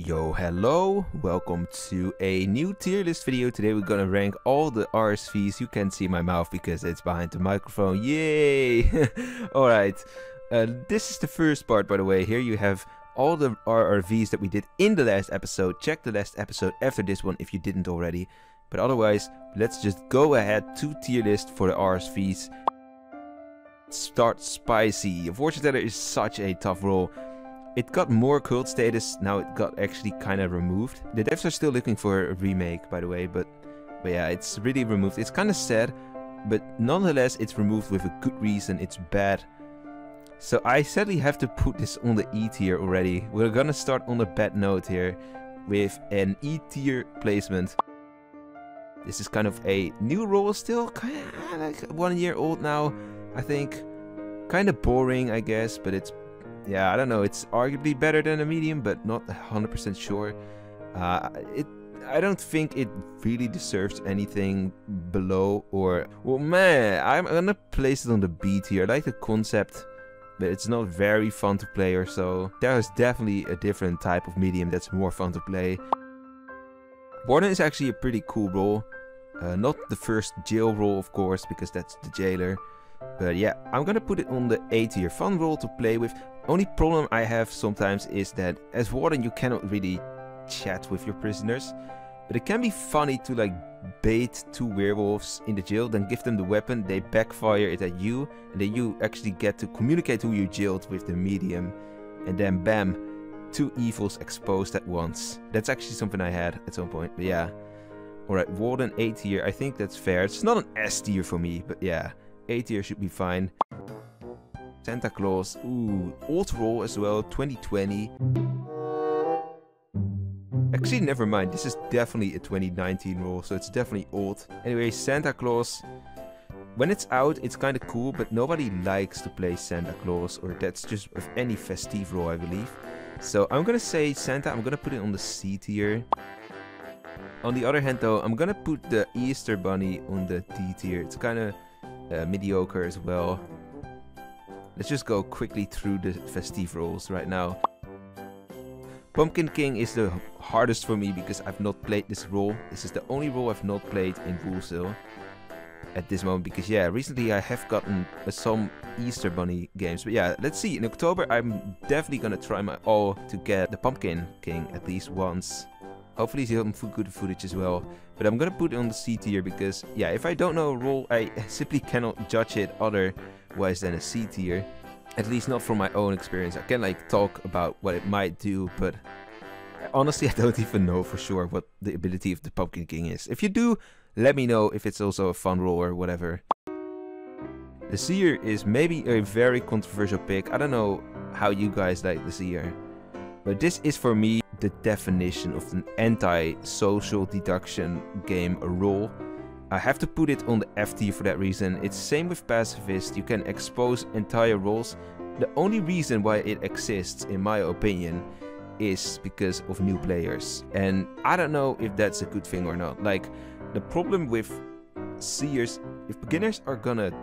Yo, hello, welcome to a new tier list video. Today we're gonna rank all the RSVs. You can't see my mouth because it's behind the microphone. Yay! Alright, this is the first part, by the way. Here you have all the RRVs that we did in the last episode. Check the last episode after this one if you didn't already. But otherwise, let's just go ahead to tier list for the RSVs. Start spicy. A Fortune Teller is such a tough role. It got more cult status, now it got actually kind of removed. The devs are still looking for a remake, by the way, but yeah, it's really removed. It's kind of sad, but nonetheless, it's removed with a good reason. It's bad. So I sadly have to put this on the E tier already. We're gonna start on a bad note here with an E tier placement. This is kind of a new role still, kind of like 1 year old now, I think. Kind of boring, I guess, but it's, yeah, I don't know, it's arguably better than a medium, but not 100% sure. I don't think it really deserves anything below or... Well, man, I'm gonna place it on the B tier. I like the concept, but it's not very fun to play or so. There's definitely a different type of medium that's more fun to play. Warden is actually a pretty cool role. Not the first jail role, of course, because that's the jailer. But yeah, I'm gonna put it on the A tier. Fun role to play with. Only problem I have sometimes is that as Warden you cannot really chat with your prisoners. But it can be funny to like bait two werewolves in the jail, then give them the weapon, they backfire it at you, and then you actually get to communicate who you jailed with the medium. And then bam, two evils exposed at once. That's actually something I had at some point, but yeah. Alright, Warden A tier, I think that's fair. It's not an S tier for me, but yeah. A tier should be fine. Santa Claus, ooh, old role as well, 2020. Actually, never mind, this is definitely a 2019 role, so it's definitely old. Anyway, Santa Claus, when it's out, it's kind of cool, but nobody likes to play Santa Claus, or that's just with any festive role, I believe. So I'm gonna say Santa, I'm gonna put it on the C tier. On the other hand though, I'm gonna put the Easter Bunny on the D tier. It's kind of mediocre as well. Let's just go quickly through the festive roles right now. Pumpkin King is the hardest for me because I've not played this role. This is the only role I've not played in Wolvesville at this moment because yeah, recently I have gotten some Easter Bunny games. But yeah, let's see. In October I'm definitely gonna try my all to get the Pumpkin King at least once. Hopefully some good footage as well. But I'm gonna put it on the C tier because, yeah, if I don't know a role, I simply cannot judge it otherwise than a C tier. At least not from my own experience. I can like talk about what it might do, but honestly I don't even know for sure what the ability of the Pumpkin King is. If you do, let me know if it's also a fun role or whatever. The Seer is maybe a very controversial pick. I don't know how you guys like the Seer, but this is for me the definition of an anti-social deduction game, a role. I have to put it on the F tier for that reason. It's same with Pacifist, you can expose entire roles. The only reason why it exists, in my opinion, is because of new players. And I don't know if that's a good thing or not. Like, the problem with Seers, if beginners are gonna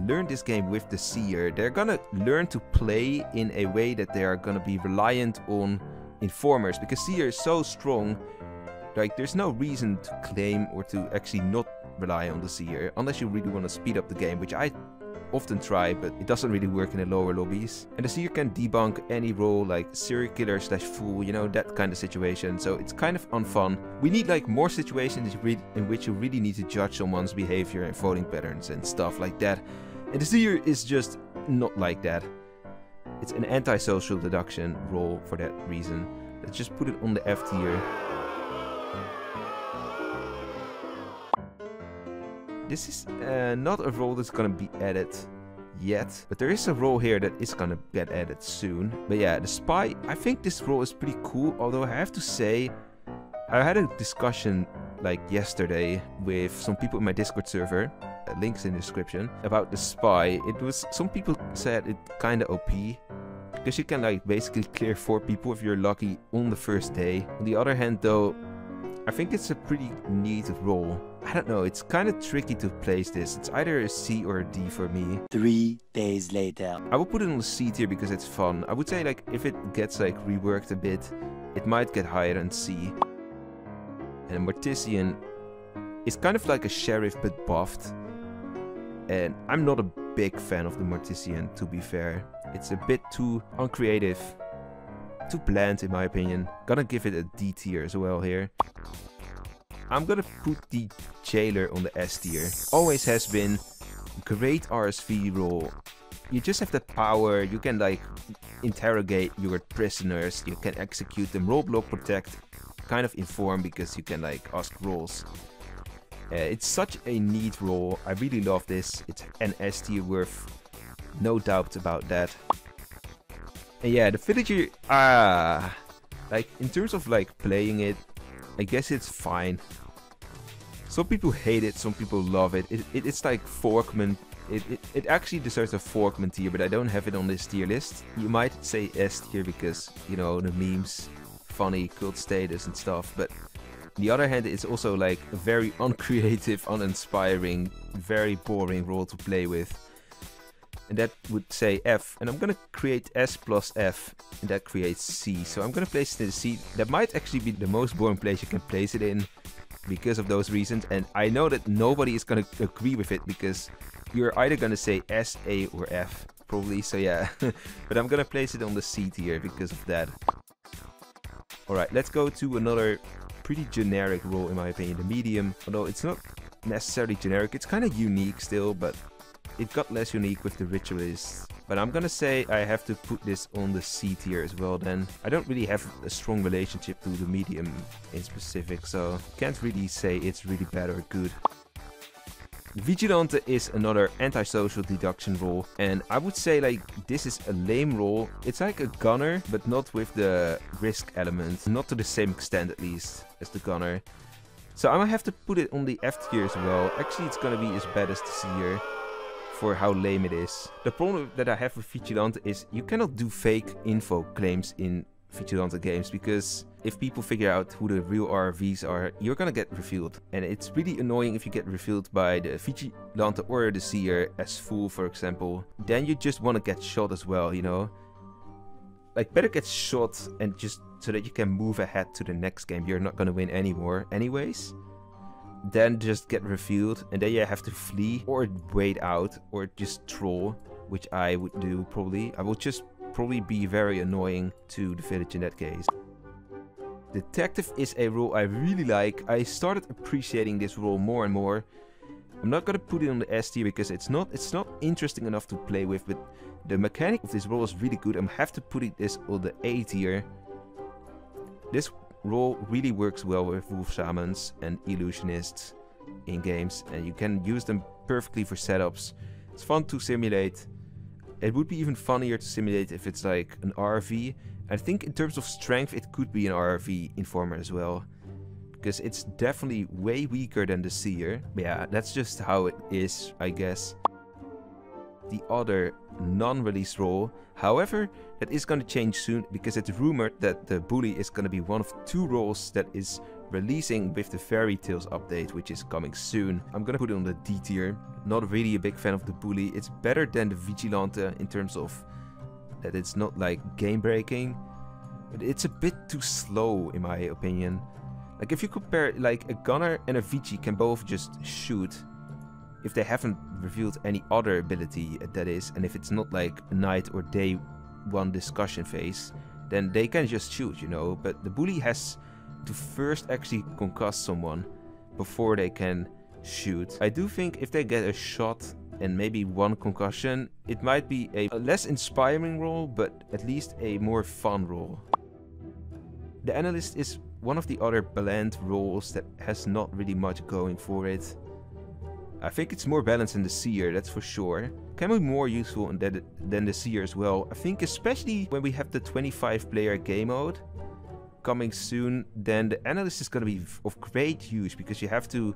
learn this game with the Seer, they're gonna learn to play in a way that they are gonna be reliant on informers, because Seer is so strong. Like, there's no reason to claim or to actually not rely on the Seer, unless you really want to speed up the game, which I often try, but it doesn't really work in the lower lobbies. And the Seer can debunk any role, like serial killer / fool, you know, that kind of situation, so it's kind of unfun. We need like more situations in which you really need to judge someone's behavior and voting patterns and stuff like that. And the Seer is just not like that. It's an anti-social deduction role for that reason. Let's just put it on the F tier. This is not a role that's gonna be added yet, but there is a role here that is gonna get added soon. But yeah, the Spy, I think this role is pretty cool, although I have to say, I had a discussion like yesterday with some people in my Discord server, links in the description, about the Spy. It was, some people said it kinda OP, because you can like basically clear 4 people if you're lucky on the first day. On the other hand though, I think it's a pretty neat role. I don't know, it's kind of tricky to place this. It's either a C or a D for me. 3 days later. I will put it on the C tier because it's fun. I would say like if it gets like reworked a bit, it might get higher than C. And Mortician is kind of like a sheriff but buffed. And I'm not a big fan of the Mortician, to be fair. It's a bit too uncreative, too bland in my opinion. Gonna give it a D tier as well here. I'm gonna put the Jailer on the S tier. Always has been great RSV role. You just have the power, you can like interrogate your prisoners, you can execute them, roll, block, protect, kind of inform because you can like ask roles. It's such a neat role, I really love this, it's an S tier worth, no doubt about that. And yeah, the villager, like in terms of like playing it, I guess it's fine. Some people hate it, some people love it. It's like Forkman. It actually deserves a Forkman tier, but I don't have it on this tier list. You might say S tier because, you know, the memes, funny, cult status and stuff. But on the other hand, it's also like a very uncreative, uninspiring, very boring role to play with. And that would say F. And I'm gonna create S plus F, and that creates C. So I'm gonna place it in the C. That might actually be the most boring place you can place it in, because of those reasons. And I know that nobody is gonna agree with it, because you're either gonna say S, A, or F, probably. So yeah, but I'm gonna place it on the C tier because of that. Alright, let's go to another pretty generic role in my opinion, the medium. Although it's not necessarily generic, it's kind of unique still, but it got less unique with the ritualist. But I'm gonna say I have to put this on the C tier as well then. I don't really have a strong relationship to the medium in specific, so can't really say it's really bad or good. Vigilante is another antisocial deduction role, and I would say like this is a lame role. It's like a gunner, but not with the risk element, not to the same extent at least as the gunner. So I'm gonna have to put it on the F tier as well. Actually, it's gonna be as bad as the Seer for how lame it is. The problem that I have with Vigilante is you cannot do fake info claims in Vigilante games, because if people figure out who the real RVs are, you're gonna get revealed. And it's really annoying if you get revealed by the Vigilante or the Seer as fool, for example. Then you just want to get shot as well, you know? Like, better get shot and just so that you can move ahead to the next game. You're not gonna win anymore anyways. Then just get revealed, and then you have to flee or wait out or just troll, which I would do probably. I would just probably be very annoying to the village in that case. Detective is a role I really like. I started appreciating this role more and more. I'm not gonna put it on the S tier because it's not interesting enough to play with, but the mechanic of this role is really good. I'm have to put this on the A tier. This role really works well with wolf shamans and illusionists in games, and you can use them perfectly for setups. It's fun to simulate. It would be even funnier to simulate if it's like an RV. I think in terms of strength it could be an RV informer as well, because it's definitely way weaker than the Seer. But yeah, that's just how it is, I guess. The other non-release role, however, that is going to change soon, because it's rumored that the bully is going to be one of 2 roles that is releasing with the Fairy Tales update, which is coming soon. I'm going to put it on the D tier. Not really a big fan of the bully. It's better than the Vigilante in terms of that it's not like game breaking, but it's a bit too slow in my opinion. Like if you compare, like a gunner and a Vigi can both just shoot if they haven't revealed any other ability, that is, and if it's not like a night or day one discussion phase, then they can just shoot, you know. But the bully has to first actually concuss someone before they can shoot. I do think if they get a shot and maybe 1 concussion, it might be a less inspiring role, but at least a more fun role. The Analyst is one of the other bland roles that has not really much going for it. I think it's more balanced than the Seer, that's for sure. Can be more useful than the Seer as well. I think especially when we have the 25 player game mode coming soon, then the Analyst is going to be of great use, because you have to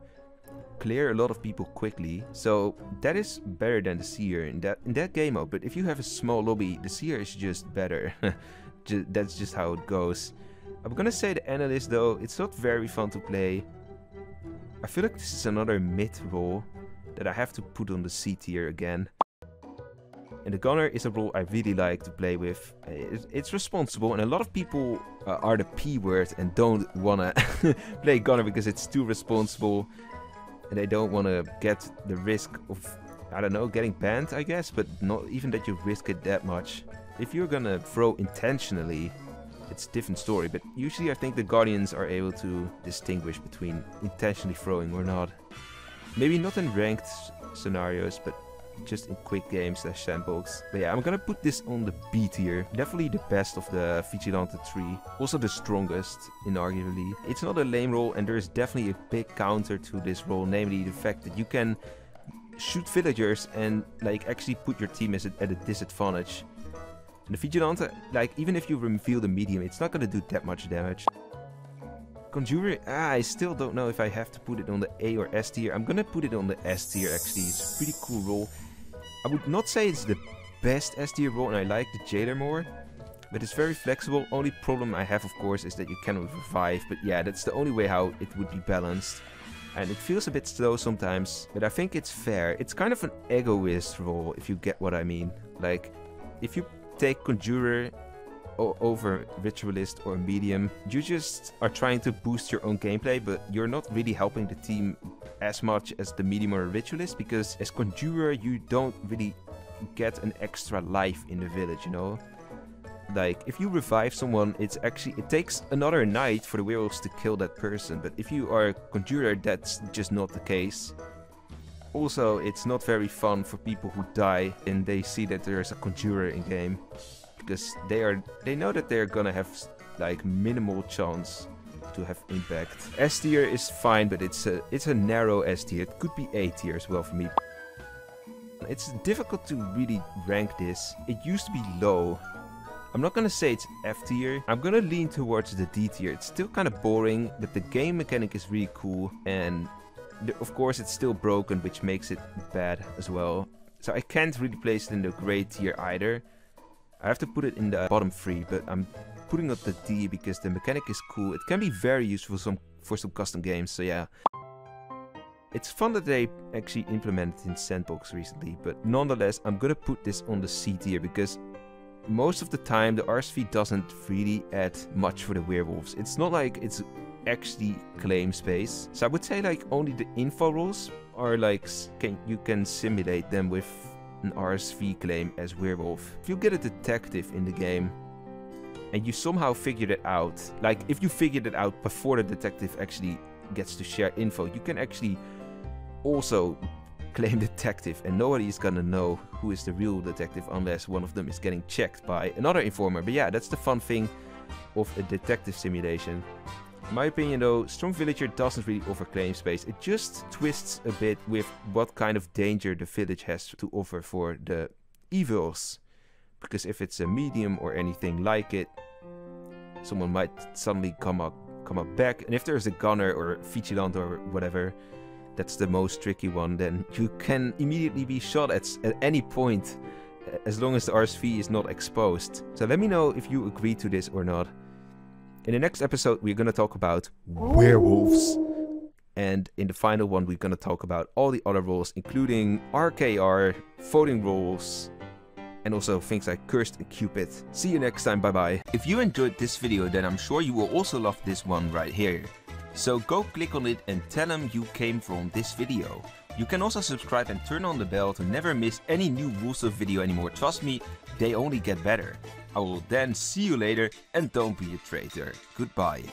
clear a lot of people quickly. So that is better than the Seer in that game mode. But if you have a small lobby, the Seer is just better. That's just how it goes. I'm gonna say the Analyst though, it's not very fun to play. I feel like this is another mid role that I have to put on the C tier again. And the Gunner is a role I really like to play with. It's responsible, and a lot of people are the P word and don't wanna play gunner because it's too responsible, and they don't wanna get the risk of, I don't know, getting banned, I guess, but not even that you risk it that much. If you're gonna throw intentionally, it's a different story, but usually I think the Guardians are able to distinguish between intentionally throwing or not. Maybe not in ranked scenarios, but just in quick games / sandbox. But yeah, I'm gonna put this on the B tier. Definitely the best of the Vigilante 3. Also the strongest, inarguably. It's not a lame role, and there is definitely a big counter to this role, namely the fact that you can shoot villagers and like actually put your team at a disadvantage. And the Vigilante, like even if you reveal the medium, it's not gonna do that much damage. Conjurer, I still don't know if I have to put it on the A or S tier. I'm gonna put it on the S tier actually. It's a pretty cool role. I would not say it's the best S tier role, and I like the Jailer more, but it's very flexible. Only problem I have, of course, is that you cannot revive, but yeah, that's the only way how it would be balanced. And it feels a bit slow sometimes, but I think it's fair. It's kind of an egoist role, if you get what I mean. Like, if you take Conjurer over Ritualist or Medium, you just are trying to boost your own gameplay, but you're not really helping the team as much as the Medium or Ritualist, because as Conjurer you don't really get an extra life in the village, you know? Like, if you revive someone, it takes another night for the werewolves to kill that person, but if you are a Conjurer, that's just not the case. Also, it's not very fun for people who die and they see that there's a Conjurer in game, because they know that they're gonna have like minimal chance to have impact. S tier is fine, but it's a narrow S tier. It could be A tier as well for me. It's difficult to really rank this. It used to be low. I'm not gonna say it's F tier. I'm gonna lean towards the D tier. It's still kind of boring, but the game mechanic is really cool, and of course it's still broken, which makes it bad as well. So I can't really place it in the gray tier either. I have to put it in the bottom 3, but I'm putting up the D because the mechanic is cool. It can be very useful for some custom games, so yeah. It's fun that they actually implemented in Sandbox recently, but nonetheless I'm gonna put this on the C tier because most of the time the RSV doesn't really add much for the werewolves. It's not like it's actually claim space. So I would say like only the info rules are like you can simulate them with an RSV claim as werewolf. If you get a detective in the game and you somehow figured it out, like if you figured it out before the detective actually gets to share info, you can actually also claim detective and nobody is gonna know who is the real detective unless one of them is getting checked by another informer. But yeah, that's the fun thing of a detective simulation. In my opinion though, Strong Villager doesn't really offer claim space. It just twists a bit with what kind of danger the village has to offer for the evils. Because if it's a medium or anything like it, someone might suddenly come up back. And if there's a gunner or Vigilante or whatever, that's the most tricky one, then you can immediately be shot at any point as long as the RSV is not exposed. So let me know if you agree to this or not. In the next episode, we're going to talk about werewolves. And in the final one, we're going to talk about all the other roles, including RKR, voting roles, and also things like Cursed and Cupid. See you next time, bye bye. If you enjoyed this video, then I'm sure you will also love this one right here. So go click on it and tell them you came from this video. You can also subscribe and turn on the bell to never miss any new Wolvesville video anymore. Trust me, they only get better. I will then see you later, and don't be a traitor. Goodbye.